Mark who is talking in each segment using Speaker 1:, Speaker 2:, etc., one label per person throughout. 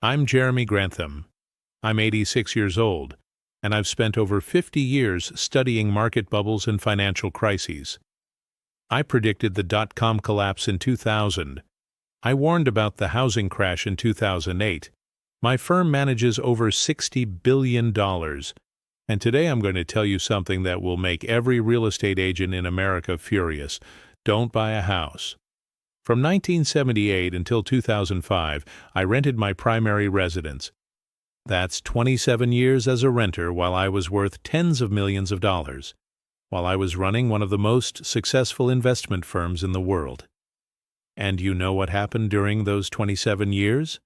Speaker 1: I'm Jeremy Grantham. I'm 86 years old, and I've spent over 50 years studying market bubbles and financial crises. I predicted the dot-com collapse in 2000. I warned about the housing crash in 2008. My firm manages over $60 billion, and today I'm going to tell you something that will make every real estate agent in America furious. Don't buy a house. From 1978 until 2005, I rented my primary residence. That's 27 years as a renter while I was worth tens of millions of dollars, while I was running one of the most successful investment firms in the world. And you know what happened during those 27 years?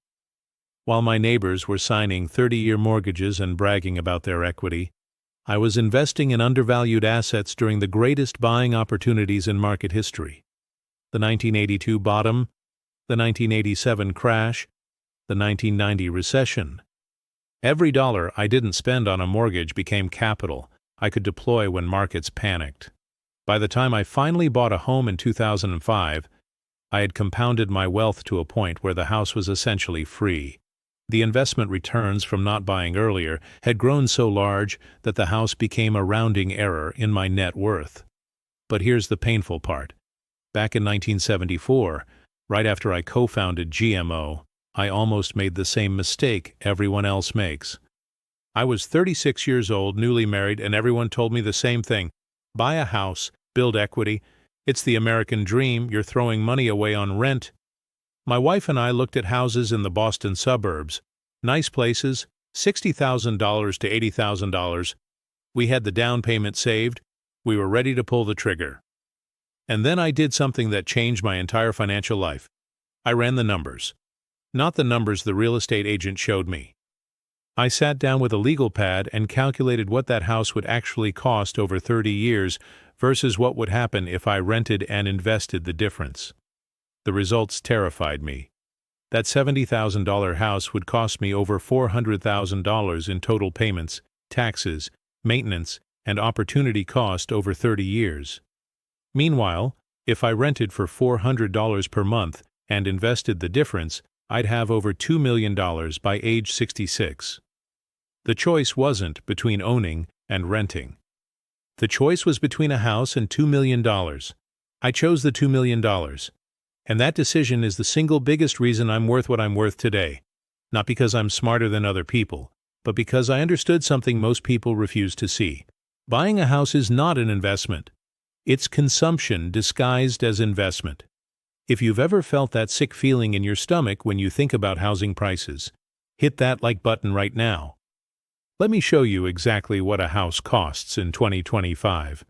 Speaker 1: While my neighbors were signing 30-year mortgages and bragging about their equity, I was investing in undervalued assets during the greatest buying opportunities in market history. The 1982 bottom, the 1987 crash, the 1990 recession. Every dollar I didn't spend on a mortgage became capital I could deploy when markets panicked. By the time I finally bought a home in 2005, I had compounded my wealth to a point where the house was essentially free. The investment returns from not buying earlier had grown so large that the house became a rounding error in my net worth. But here's the painful part. Back in 1974, right after I co-founded GMO, I almost made the same mistake everyone else makes. I was 36 years old, newly married, and everyone told me the same thing. Buy a house, build equity. It's the American dream. You're throwing money away on rent. My wife and I looked at houses in the Boston suburbs. Nice places, $60,000 to $80,000. We had the down payment saved. We were ready to pull the trigger. And then I did something that changed my entire financial life. I ran the numbers. Not the numbers the real estate agent showed me. I sat down with a legal pad and calculated what that house would actually cost over 30 years versus what would happen if I rented and invested the difference. The results terrified me. That $70,000 house would cost me over $400,000 in total payments, taxes, maintenance, and opportunity cost over 30 years. Meanwhile, if I rented for $400 per month and invested the difference, I'd have over $2 million by age 66. The choice wasn't between owning and renting. The choice was between a house and $2 million. I chose the $2 million. And that decision is the single biggest reason I'm worth what I'm worth today. Not because I'm smarter than other people, but because I understood something most people refuse to see. Buying a house is not an investment. It's consumption disguised as investment. If you've ever felt that sick feeling in your stomach when you think about housing prices, hit that like button right now. Let me show you exactly what a house costs in 2025.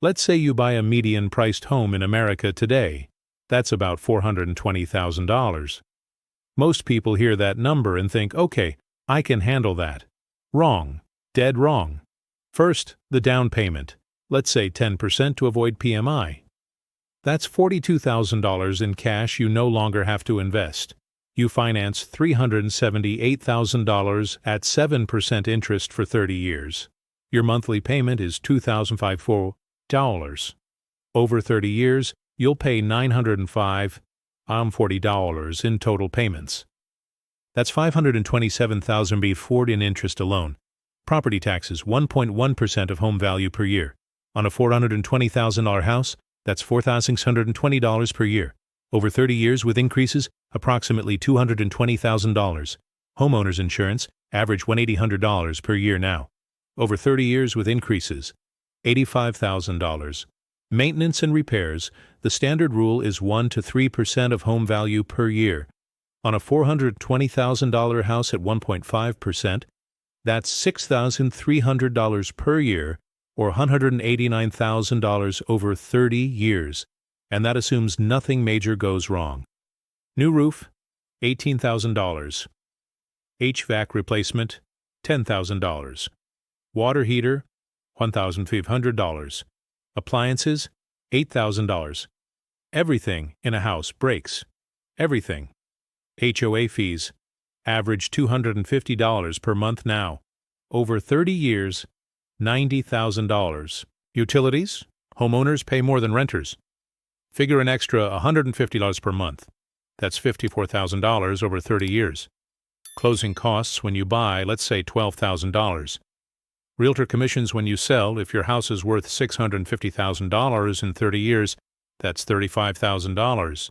Speaker 1: Let's say you buy a median-priced home in America today. That's about $420,000. Most people hear that number and think, okay, I can handle that. Wrong. Dead wrong. First, the down payment. Let's say 10% to avoid PMI. That's $42,000 in cash you no longer have to invest. You finance $378,000 at 7% interest for 30 years. Your monthly payment is $2,054. Over 30 years, you'll pay $905.40 in total payments. That's $527,000 before in interest alone. Property taxes, 1.1% of home value per year. On a $420,000 house, that's $4,620 per year. Over 30 years with increases, approximately $220,000. Homeowners insurance, average $1,800 per year now. Over 30 years with increases, $85,000. Maintenance and repairs, the standard rule is 1 to 3% of home value per year. On a $420,000 house at 1.5%, that's $6,300 per year, or $189,000 over 30 years, and that assumes nothing major goes wrong. New roof, $18,000. HVAC replacement, $10,000. Water heater, $1,500. Appliances, $8,000. Everything in a house breaks. Everything. HOA fees, average $250 per month now. Over 30 years, $90,000. Utilities, homeowners pay more than renters. Figure an extra $150 per month. That's $54,000 over 30 years. Closing costs when you buy, let's say $12,000. Realtor commissions when you sell. If your house is worth $650,000 in 30 years, that's $35,000.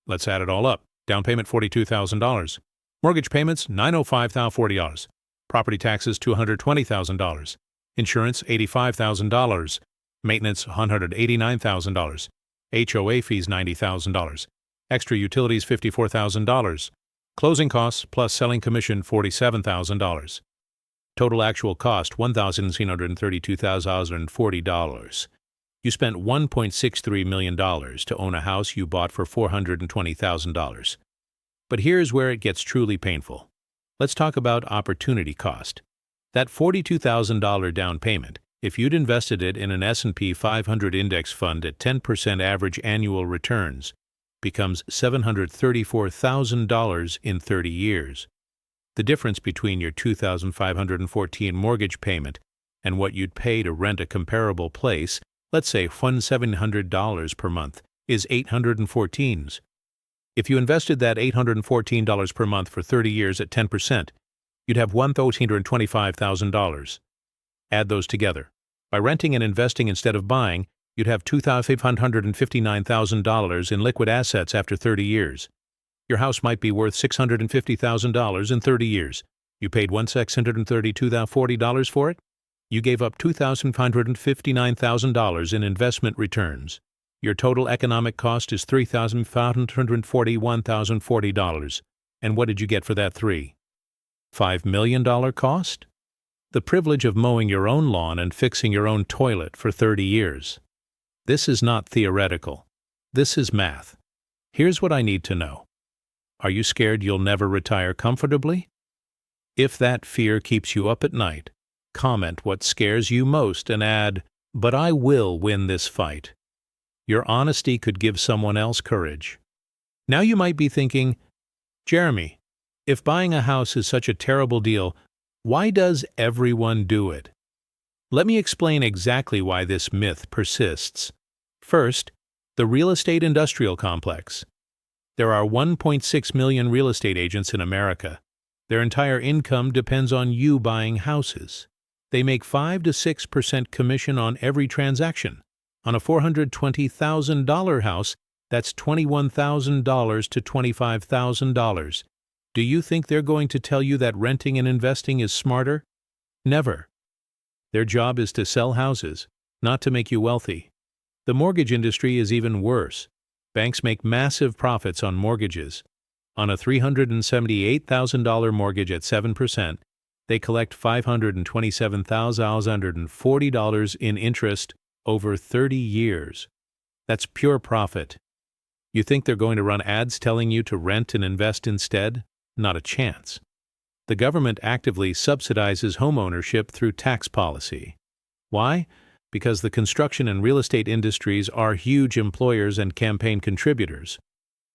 Speaker 1: Let's add it all up. Down payment $42,000. Mortgage payments $905,040. Property taxes $220,000. Insurance $85,000. Maintenance $189,000. HOA fees $90,000. Extra utilities $54,000. Closing costs plus selling commission $47,000. Total actual cost $1,732,040. You spent $1.63 million to own a house you bought for $420,000. But here's where it gets truly painful. Let's talk about opportunity cost. That $42,000 down payment, if you'd invested it in an S&P 500 index fund at 10% average annual returns, becomes $734,000 in 30 years. The difference between your $2,514 mortgage payment and what you'd pay to rent a comparable place, let's say $1,700 per month, is $814. If you invested that $814 per month for 30 years at 10%, you'd have $1,825,000. Add those together. By renting and investing instead of buying, you'd have $2,559,000 in liquid assets after 30 years. Your house might be worth $650,000 in 30 years. You paid $1,632,040 for it? You gave up $2,559,000 in investment returns. Your total economic cost is $3,541,040. And what did you get for that $5 million cost? The privilege of mowing your own lawn and fixing your own toilet for 30 years. This is not theoretical. This is math. Here's what I need to know. Are you scared you'll never retire comfortably? If that fear keeps you up at night, comment what scares you most and add, "But I will win this fight." Your honesty could give someone else courage. Now you might be thinking, Jeremy, if buying a house is such a terrible deal, why does everyone do it? Let me explain exactly why this myth persists. First, the real estate industrial complex. There are 1.6 million real estate agents in America. Their entire income depends on you buying houses. They make 5 to 6% commission on every transaction. On a $420,000 house, that's $21,000 to $25,000. Do you think they're going to tell you that renting and investing is smarter? Never. Their job is to sell houses, not to make you wealthy. The mortgage industry is even worse. Banks make massive profits on mortgages. On a $378,000 mortgage at 7%, they collect $527,040 in interest over 30 years. That's pure profit. You think they're going to run ads telling you to rent and invest instead? Not a chance. The government actively subsidizes homeownership through tax policy. Why? Because the construction and real estate industries are huge employers and campaign contributors.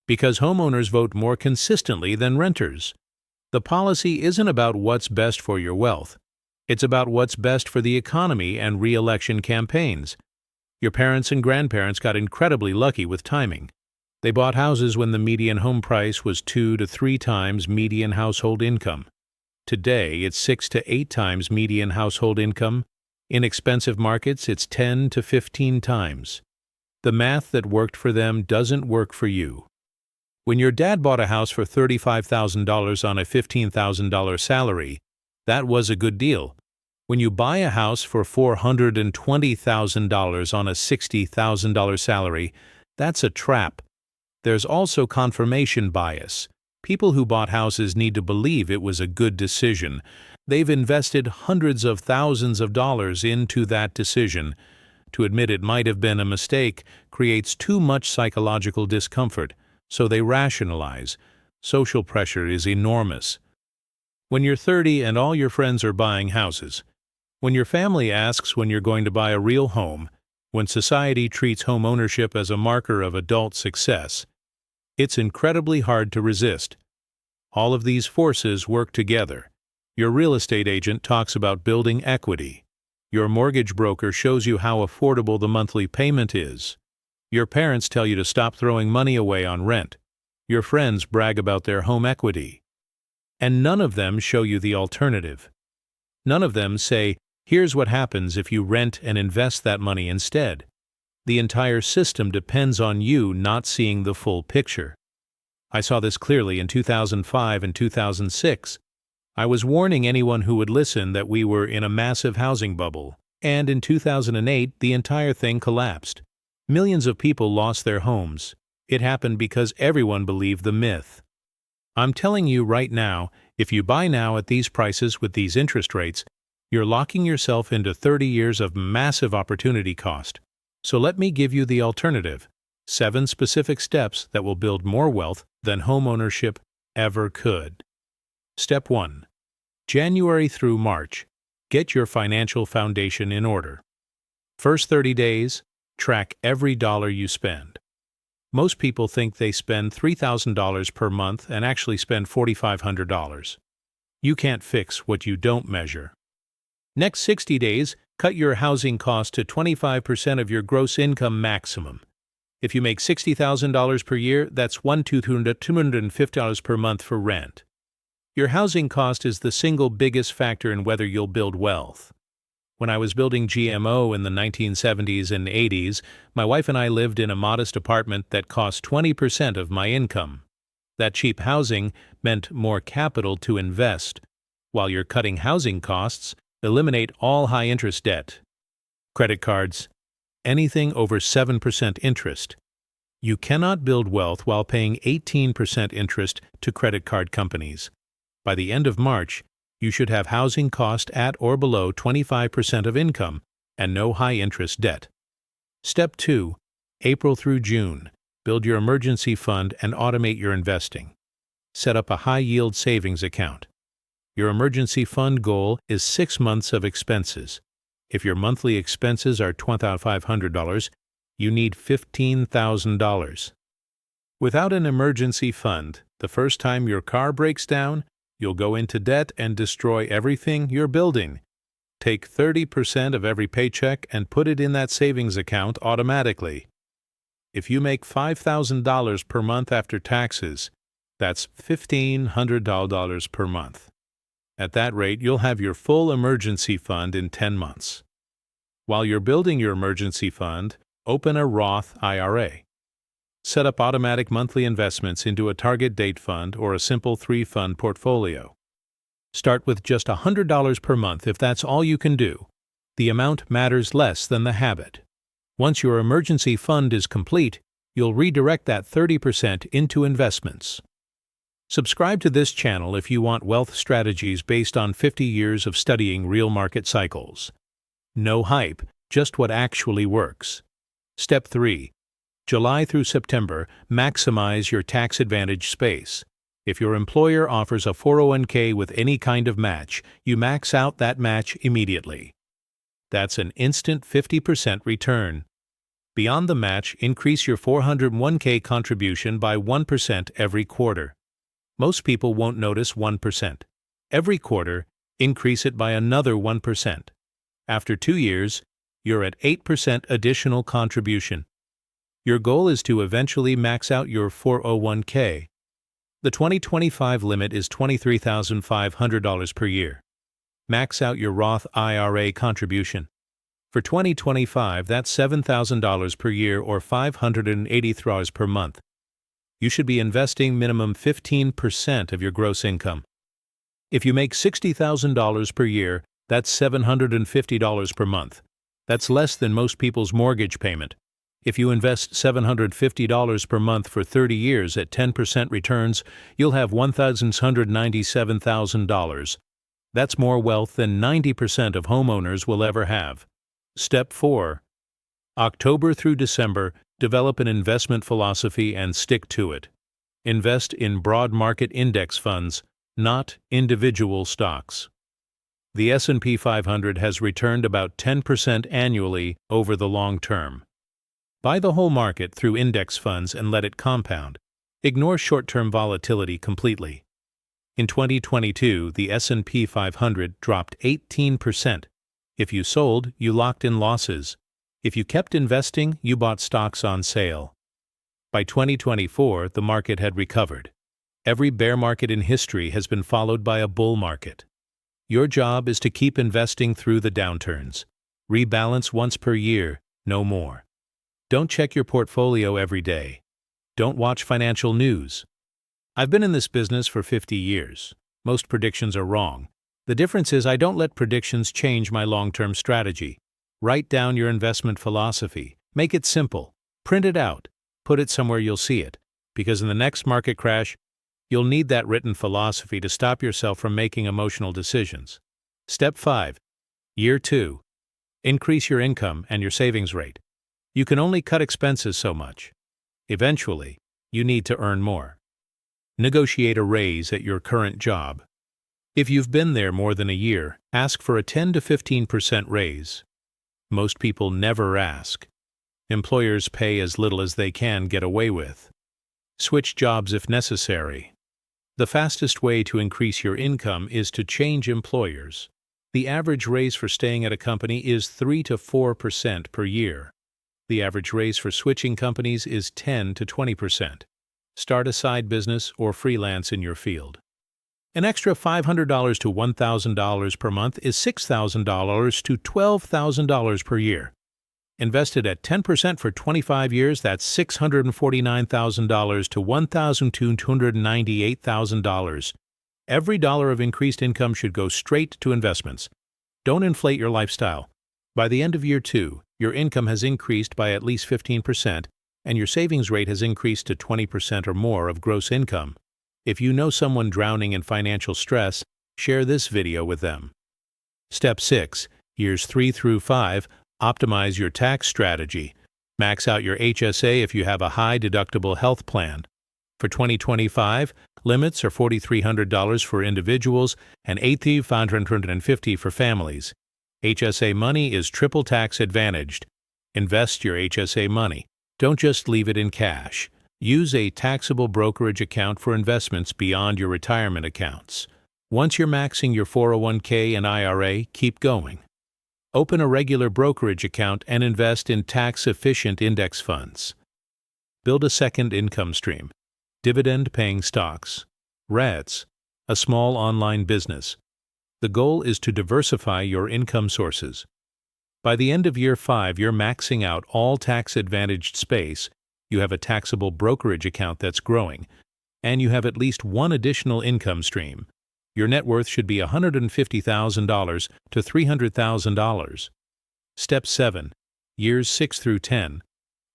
Speaker 1: Because homeowners vote more consistently than renters. The policy isn't about what's best for your wealth. It's about what's best for the economy and re-election campaigns. Your parents and grandparents got incredibly lucky with timing. They bought houses when the median home price was 2 to 3 times median household income. Today, it's 6 to 8 times median household income. In expensive markets, it's 10 to 15 times. The math that worked for them doesn't work for you. When your dad bought a house for $35,000 on a $15,000 salary, that was a good deal. When you buy a house for $420,000 on a $60,000 salary, that's a trap. There's also confirmation bias. People who bought houses need to believe it was a good decision. They've invested hundreds of thousands of dollars into that decision. To admit it might have been a mistake creates too much psychological discomfort, so they rationalize. Social pressure is enormous. When you're 30 and all your friends are buying houses, when your family asks when you're going to buy a real home, when society treats home ownership as a marker of adult success, it's incredibly hard to resist. All of these forces work together. Your real estate agent talks about building equity. Your mortgage broker shows you how affordable the monthly payment is. Your parents tell you to stop throwing money away on rent. Your friends brag about their home equity. And none of them show you the alternative. None of them say, here's what happens if you rent and invest that money instead. The entire system depends on you not seeing the full picture. I saw this clearly in 2005 and 2006. I was warning anyone who would listen that we were in a massive housing bubble, and in 2008 the entire thing collapsed. Millions of people lost their homes. It happened because everyone believed the myth. I'm telling you right now, if you buy now at these prices with these interest rates, you're locking yourself into 30 years of massive opportunity cost. So let me give you the alternative: 7 specific steps that will build more wealth than homeownership ever could. Step 1. January through March. Get your financial foundation in order. First 30 days, track every dollar you spend. Most people think they spend $3,000 per month and actually spend $4,500. You can't fix what you don't measure. Next 60 days, cut your housing cost to 25% of your gross income maximum. If you make $60,000 per year, that's $250 per month for rent. Your housing cost is the single biggest factor in whether you'll build wealth. When I was building GMO in the 1970s and 80s, my wife and I lived in a modest apartment that cost 20% of my income. That cheap housing meant more capital to invest. While you're cutting housing costs, eliminate all high-interest debt. Credit cards. Anything over 7% interest. You cannot build wealth while paying 18% interest to credit card companies. By the end of March, you should have housing cost at or below 25% of income and no high-interest debt. Step 2. April through June. Build your emergency fund and automate your investing. Set up a high-yield savings account. Your emergency fund goal is 6 months of expenses. If your monthly expenses are $2,500, you need $15,000. Without an emergency fund, the first time your car breaks down, you'll go into debt and destroy everything you're building. Take 30% of every paycheck and put it in that savings account automatically. If you make $5,000 per month after taxes, that's $1,500 per month. At that rate, you'll have your full emergency fund in 10 months. While you're building your emergency fund, open a Roth IRA. Set up automatic monthly investments into a target date fund or a simple 3-fund portfolio. Start with just $100 per month if that's all you can do. The amount matters less than the habit. Once your emergency fund is complete, you'll redirect that 30% into investments. Subscribe to this channel if you want wealth strategies based on 50 years of studying real market cycles. No hype, just what actually works. Step 3. July through September, maximize your tax-advantage space. If your employer offers a 401k with any kind of match, you max out that match immediately. That's an instant 50% return. Beyond the match, increase your 401k contribution by 1% every quarter. Most people won't notice 1%. Every quarter, increase it by another 1%. After 2 years, you're at 8% additional contribution. Your goal is to eventually max out your 401k. The 2025 limit is $23,500 per year. Max out your Roth IRA contribution. For 2025, that's $7,000 per year or $583 per month. You should be investing minimum 15% of your gross income. If you make $60,000 per year, that's $750 per month. That's less than most people's mortgage payment. If you invest $750 per month for 30 years at 10% returns, you'll have $1,197,000. That's more wealth than 90% of homeowners will ever have. Step 4. October through December, develop an investment philosophy and stick to it. Invest in broad market index funds, not individual stocks. The S&P 500 has returned about 10% annually over the long term. Buy the whole market through index funds and let it compound. Ignore short-term volatility completely. In 2022, the S&P 500 dropped 18%. If you sold, you locked in losses. If you kept investing, you bought stocks on sale. By 2024, the market had recovered. Every bear market in history has been followed by a bull market. Your job is to keep investing through the downturns. Rebalance once per year, no more. Don't check your portfolio every day. Don't watch financial news. I've been in this business for 50 years. Most predictions are wrong. The difference is I don't let predictions change my long-term strategy. Write down your investment philosophy. Make it simple. Print it out. Put it somewhere you'll see it. Because in the next market crash, you'll need that written philosophy to stop yourself from making emotional decisions. Step 5. Year 2. Increase your income and your savings rate. You can only cut expenses so much. Eventually, you need to earn more. Negotiate a raise at your current job. If you've been there more than a year, ask for a 10 to 15% raise. Most people never ask. Employers pay as little as they can get away with. Switch jobs if necessary. The fastest way to increase your income is to change employers. The average raise for staying at a company is 3 to 4% per year. The average raise for switching companies is 10 to 20%. Start a side business or freelance in your field. An extra $500 to $1,000 per month is $6,000 to $12,000 per year. Invested at 10% for 25 years, that's $649,000 to $1,298,000. Every dollar of increased income should go straight to investments. Don't inflate your lifestyle. By the end of year 2, your income has increased by at least 15%, and your savings rate has increased to 20% or more of gross income. If you know someone drowning in financial stress, share this video with them. Step 6. Years 3 through 5. Optimize your tax strategy. Max out your HSA if you have a high-deductible health plan. For 2025, limits are $4,300 for individuals and $8,550 for families. HSA money is triple tax advantaged. Invest your HSA money. Don't just leave it in cash. Use a taxable brokerage account for investments beyond your retirement accounts. Once you're maxing your 401k and IRA, keep going. Open a regular brokerage account and invest in tax-efficient index funds. Build a second income stream. Dividend-paying stocks. REITs, a small online business. The goal is to diversify your income sources. By the end of year 5, you're maxing out all tax-advantaged space, you have a taxable brokerage account that's growing, and you have at least one additional income stream. Your net worth should be $150,000 to $300,000. Step 7. Years 6 through 10.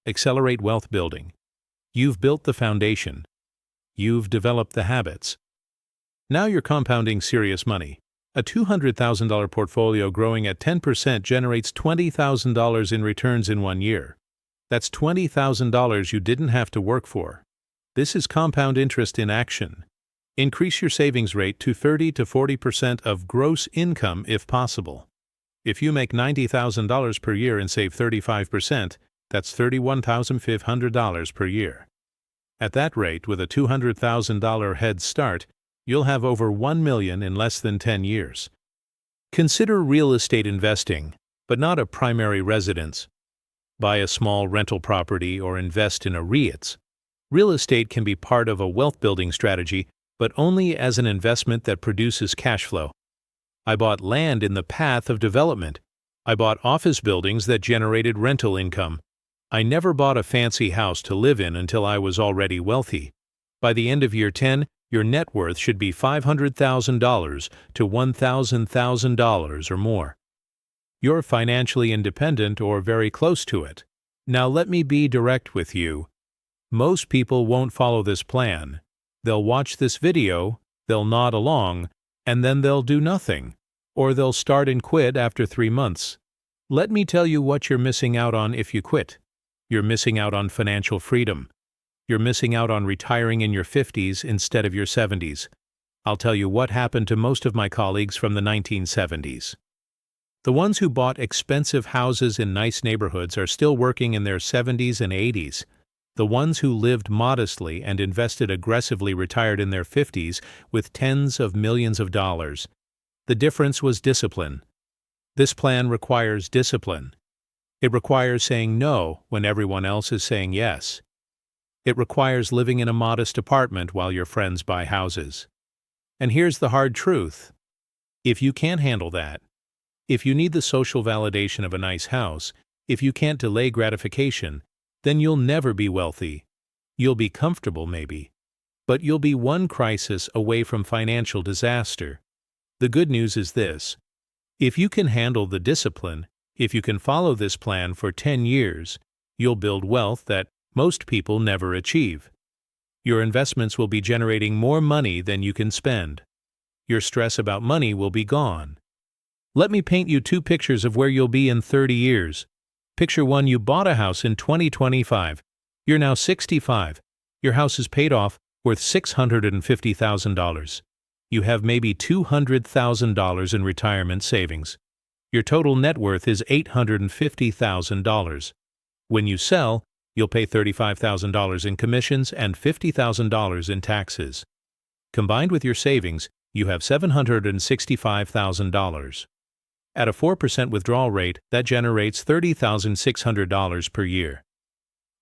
Speaker 1: Accelerate wealth building. You've built the foundation. You've developed the habits. Now you're compounding serious money. A $200,000 portfolio growing at 10% generates $20,000 in returns in 1 year. That's $20,000 you didn't have to work for. This is compound interest in action. Increase your savings rate to 30 to 40% of gross income if possible. If you make $90,000 per year and save 35%, that's $31,500 per year. At that rate, with a $200,000 head start, you'll have over $1 million in less than 10 years. Consider real estate investing, but not a primary residence. Buy a small rental property or invest in a REITs. Real estate can be part of a wealth-building strategy, but only as an investment that produces cash flow. I bought land in the path of development. I bought office buildings that generated rental income. I never bought a fancy house to live in until I was already wealthy. By the end of year 10, your net worth should be $500,000 to $1,000,000 or more. You're financially independent or very close to it. Now let me be direct with you. Most people won't follow this plan. They'll watch this video, they'll nod along, and then they'll do nothing. Or they'll start and quit after 3 months. Let me tell you what you're missing out on if you quit. You're missing out on financial freedom. You're missing out on retiring in your 50s instead of your 70s. I'll tell you what happened to most of my colleagues from the 1970s. The ones who bought expensive houses in nice neighborhoods are still working in their 70s and 80s. The ones who lived modestly and invested aggressively retired in their 50s with tens of millions of dollars. The difference was discipline. This plan requires discipline. It requires saying no when everyone else is saying yes. It requires living in a modest apartment while your friends buy houses. And here's the hard truth. If you can't handle that, if you need the social validation of a nice house, if you can't delay gratification, then you'll never be wealthy. You'll be comfortable, maybe, but you'll be one crisis away from financial disaster. The good news is this. If you can handle the discipline, if you can follow this plan for 10 years, you'll build wealth that most people never achieve. Your investments will be generating more money than you can spend. Your stress about money will be gone. Let me paint you two pictures of where you'll be in 30 years. Picture one, you bought a house in 2025. You're now 65. Your house is paid off, worth $650,000. You have maybe $200,000 in retirement savings. Your total net worth is $850,000. When you sell, you'll pay $35,000 in commissions and $50,000 in taxes. Combined with your savings, you have $765,000. At a 4% withdrawal rate, that generates $30,600 per year.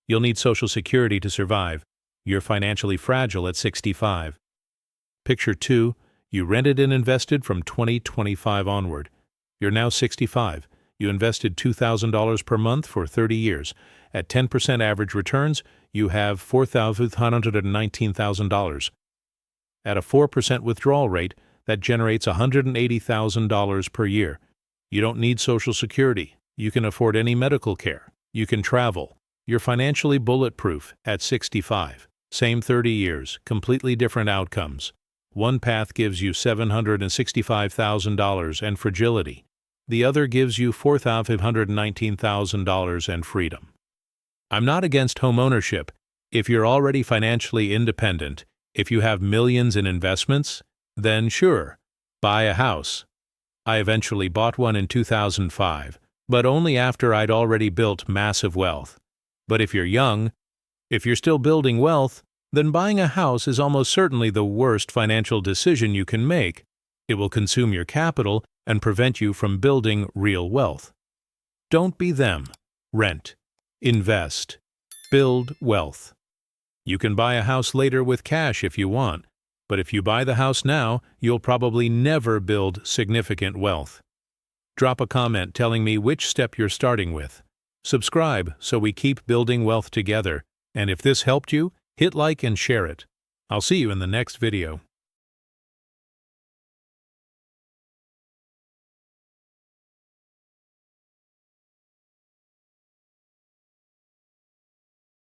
Speaker 1: You'll need Social Security to survive. You're financially fragile at 65. Picture 2. You rented and invested from 2025 onward. You're now 65. You invested $2,000 per month for 30 years. At 10% average returns, you have $4,119,000. At a 4% withdrawal rate, that generates $180,000 per year. You don't need Social Security. You can afford any medical care. You can travel. You're financially bulletproof at 65. Same 30 years, completely different outcomes. One path gives you $765,000 and fragility. The other gives you $4,519,000 and freedom. I'm not against home ownership. If you're already financially independent, if you have millions in investments, then sure, buy a house. I eventually bought one in 2005, but only after I'd already built massive wealth. But if you're young, if you're still building wealth, then buying a house is almost certainly the worst financial decision you can make. It will consume your capital and prevent you from building real wealth. Don't be them. Rent. Invest. Build wealth. You can buy a house later with cash if you want, but if you buy the house now, you'll probably never build significant wealth. Drop a comment telling me which step you're starting with. Subscribe so we keep building wealth together, and if this helped you, hit like and share it. I'll see you in the next video.